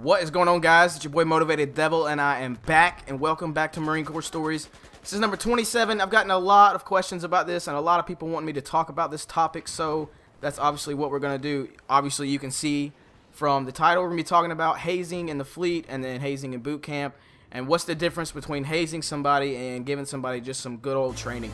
What is going on, guys? It's your boy Motivated Devil, and I am back, and welcome back to Marine Corps Stories. This is number 27. I've gotten a lot of questions about this, and a lot of people want me to talk about this topic, so that's obviously what we're going to do. Obviously, you can see from the title, we're going to be talking about hazing in the fleet, and then hazing in boot camp, and what's the difference between hazing somebody and giving somebody just some good old training.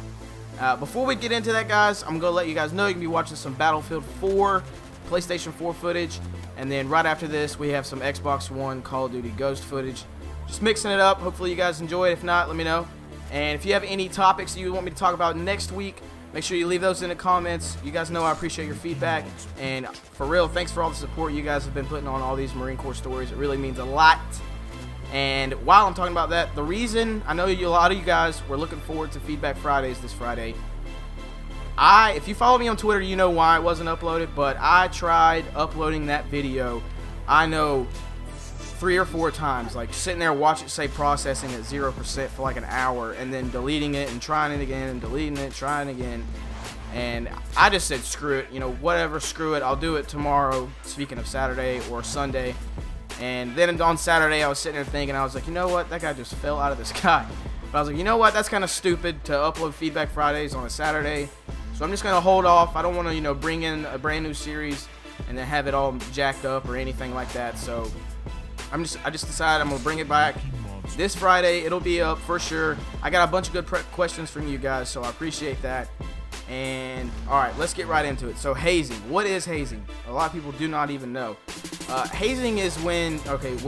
Before we get into that, guys, I'm going to let you guys know you can be watching some Battlefield 4, PlayStation 4 footage, and then right after this we have some Xbox One Call of Duty Ghost footage. Just mixing it up. Hopefully you guys enjoy it. If not, let me know. And if you have any topics you want me to talk about next week, make sure you leave those in the comments. You guys know I appreciate your feedback, and for real, thanks for all the support you guys have been putting on all these Marine Corps stories. It really means a lot. And while I'm talking about that, the reason I know a lot of you guys were looking forward to Feedback Fridays this Friday. If you follow me on Twitter, you know why it wasn't uploaded, but I tried uploading that video, I know 3 or 4 times, like sitting there watching it say processing at 0% for like an hour, and then deleting it and trying it again and deleting it, trying again. And I just said screw it, you know, whatever, screw it, I'll do it tomorrow, speaking of Saturday or Sunday. And then on Saturday I was sitting there thinking, I was like, you know what, that guy just fell out of the sky. But I was like, you know what, that's kind of stupid to upload Feedback Fridays on a Saturday. So I'm just going to hold off. I don't want to, you know, bring in a brand new series and then have it all jacked up or anything like that. So I just decided I'm going to bring it back this Friday. It'll be up for sure. I got a bunch of good questions from you guys, so I appreciate that. And all right, let's get right into it. So hazing. What is hazing? A lot of people do not even know. Hazing is when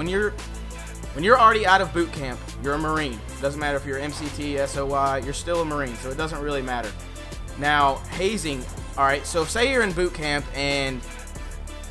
you're already out of boot camp, you're a Marine. Doesn't matter if you're MCT, SOI, you're still a Marine, so it doesn't really matter. Now, hazing, alright, so say you're in boot camp and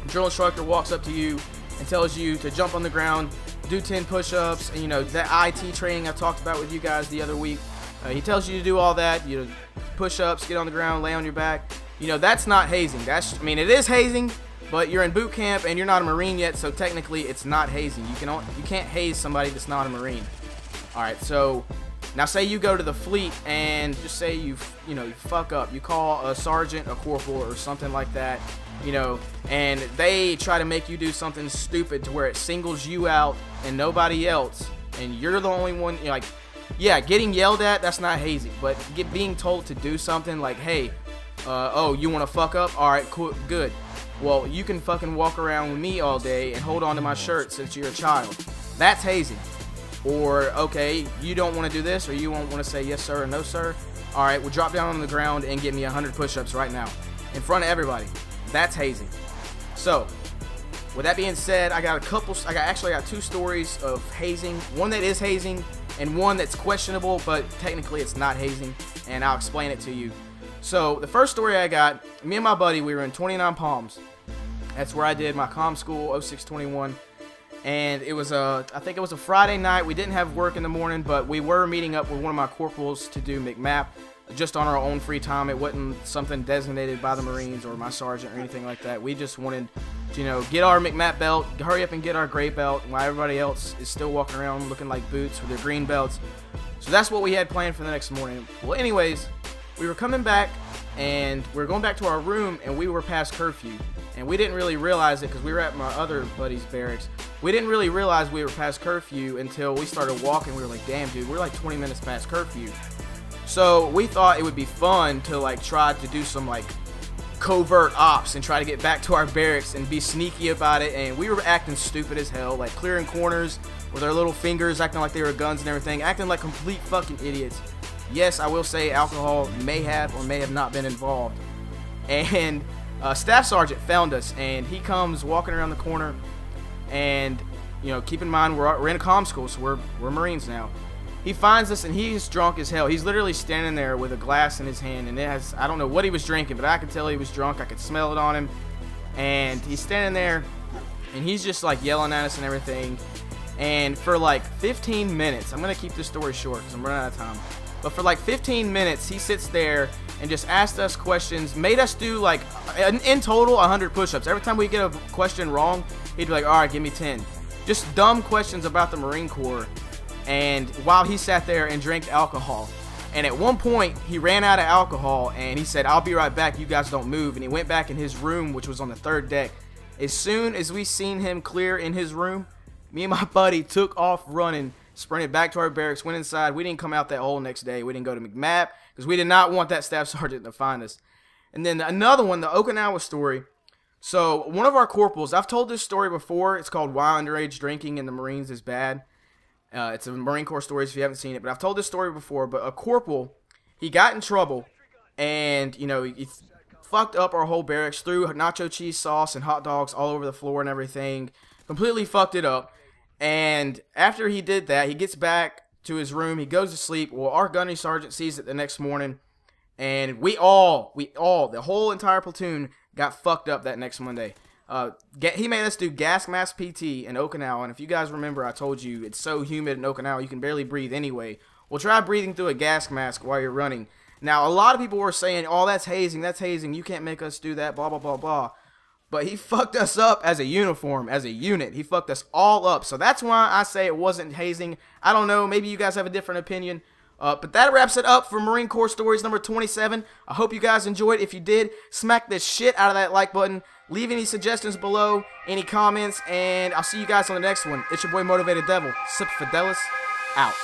a drill instructor walks up to you and tells you to jump on the ground, do 10 push-ups, and you know, that IT training I talked about with you guys the other week, he tells you to do all that, you know, push-ups, get on the ground, lay on your back. You know, that's not hazing. I mean, it is hazing, but you're in boot camp and you're not a Marine yet, so technically it's not hazing. You can't haze somebody that's not a Marine. Alright, so now say you go to the fleet and just say you fuck up. You call a sergeant, a corporal, or something like that, you know, and they try to make you do something stupid to where it singles you out and nobody else, and you're the only one. You're like, yeah, getting yelled at, that's not hazing, but being told to do something like, hey, oh, you want to fuck up? Alright, cool, good. Well, you can fucking walk around with me all day and hold on to my shirt since you're a child. That's hazing. Or, okay, you don't want to do this, or you won't want to say yes sir or no sir. Alright, well, drop down on the ground and give me 100 push-ups right now in front of everybody. That's hazing. So, with that being said, I got 2 stories of hazing. One that is hazing and one that's questionable, but technically it's not hazing, and I'll explain it to you. So, the first story I got, me and my buddy, we were in 29 Palms. That's where I did my comm school, 0621. And it was I think it was a Friday night. We didn't have work in the morning, but we were meeting up with one of my corporals to do McMap just on our own free time. It wasn't something designated by the Marines or my sergeant or anything like that. We just wanted to, you know, get our McMap belt, hurry up and get our gray belt while everybody else is still walking around looking like boots with their green belts. So that's what we had planned for the next morning. Well, anyways, we were coming back and we were going back to our room, and we were past curfew. And we didn't really realize it because we were at my other buddy's barracks. We didn't really realize we were past curfew until we started walking. We were like, damn, dude, we're like 20 minutes past curfew. So we thought it would be fun to like try to do some like covert ops and try to get back to our barracks and be sneaky about it. And we were acting stupid as hell, like clearing corners with our little fingers, acting like they were guns and everything, acting like complete fucking idiots. Yes, I will say alcohol may have or may have not been involved. And Staff Sergeant found us, and he comes walking around the corner, and you know, keep in mind we're in a comm school, so we're Marines now. He finds us, and he's drunk as hell. He's literally standing there with a glass in his hand, and it has, I don't know what he was drinking, but I could tell he was drunk. I could smell it on him. And he's standing there, and he's just like yelling at us and everything. And for like 15 minutes, I'm gonna keep this story short because I'm running out of time. But for like 15 minutes, he sits there and just asked us questions, made us do like, in total, 100 push-ups. Every time we get a question wrong, he'd be like, all right, give me 10. Just dumb questions about the Marine Corps. And while he sat there and drank alcohol. And at one point, he ran out of alcohol, and he said, I'll be right back, you guys don't move. And he went back in his room, which was on the 3rd deck. As soon as we seen him clear in his room, Me and my buddy took off running, sprinted back to our barracks, went inside. We didn't come out that whole next day. We didn't go to McMap because we did not want that staff sergeant to find us. And then another one, the Okinawa story. So one of our corporals, I've told this story before. It's called Why Underage Drinking in the Marines is Bad. It's a Marine Corps story if you haven't seen it. But I've told this story before. But a corporal, he got in trouble. And, you know, he fucked up our whole barracks, threw nacho cheese sauce and hot dogs all over the floor and everything. Completely fucked it up. And after he did that, he gets back to his room. He goes to sleep. Well, our gunny sergeant sees it the next morning. And the whole entire platoon got fucked up that next Monday. He made us do gas mask PT in Okinawa. And if you guys remember, I told you it's so humid in Okinawa, you can barely breathe anyway. Well, try breathing through a gas mask while you're running. Now, a lot of people were saying, oh, that's hazing, you can't make us do that, blah, blah, blah, blah. But he fucked us up as a uniform, as a unit. He fucked us all up. So that's why I say it wasn't hazing. I don't know, maybe you guys have a different opinion. But that wraps it up for Marine Corps Stories number 27. I hope you guys enjoyed. If you did, smack the shit out of that like button. Leave any suggestions below, any comments, and I'll see you guys on the next one. It's your boy Motivated Devil. Sip Fidelis, out.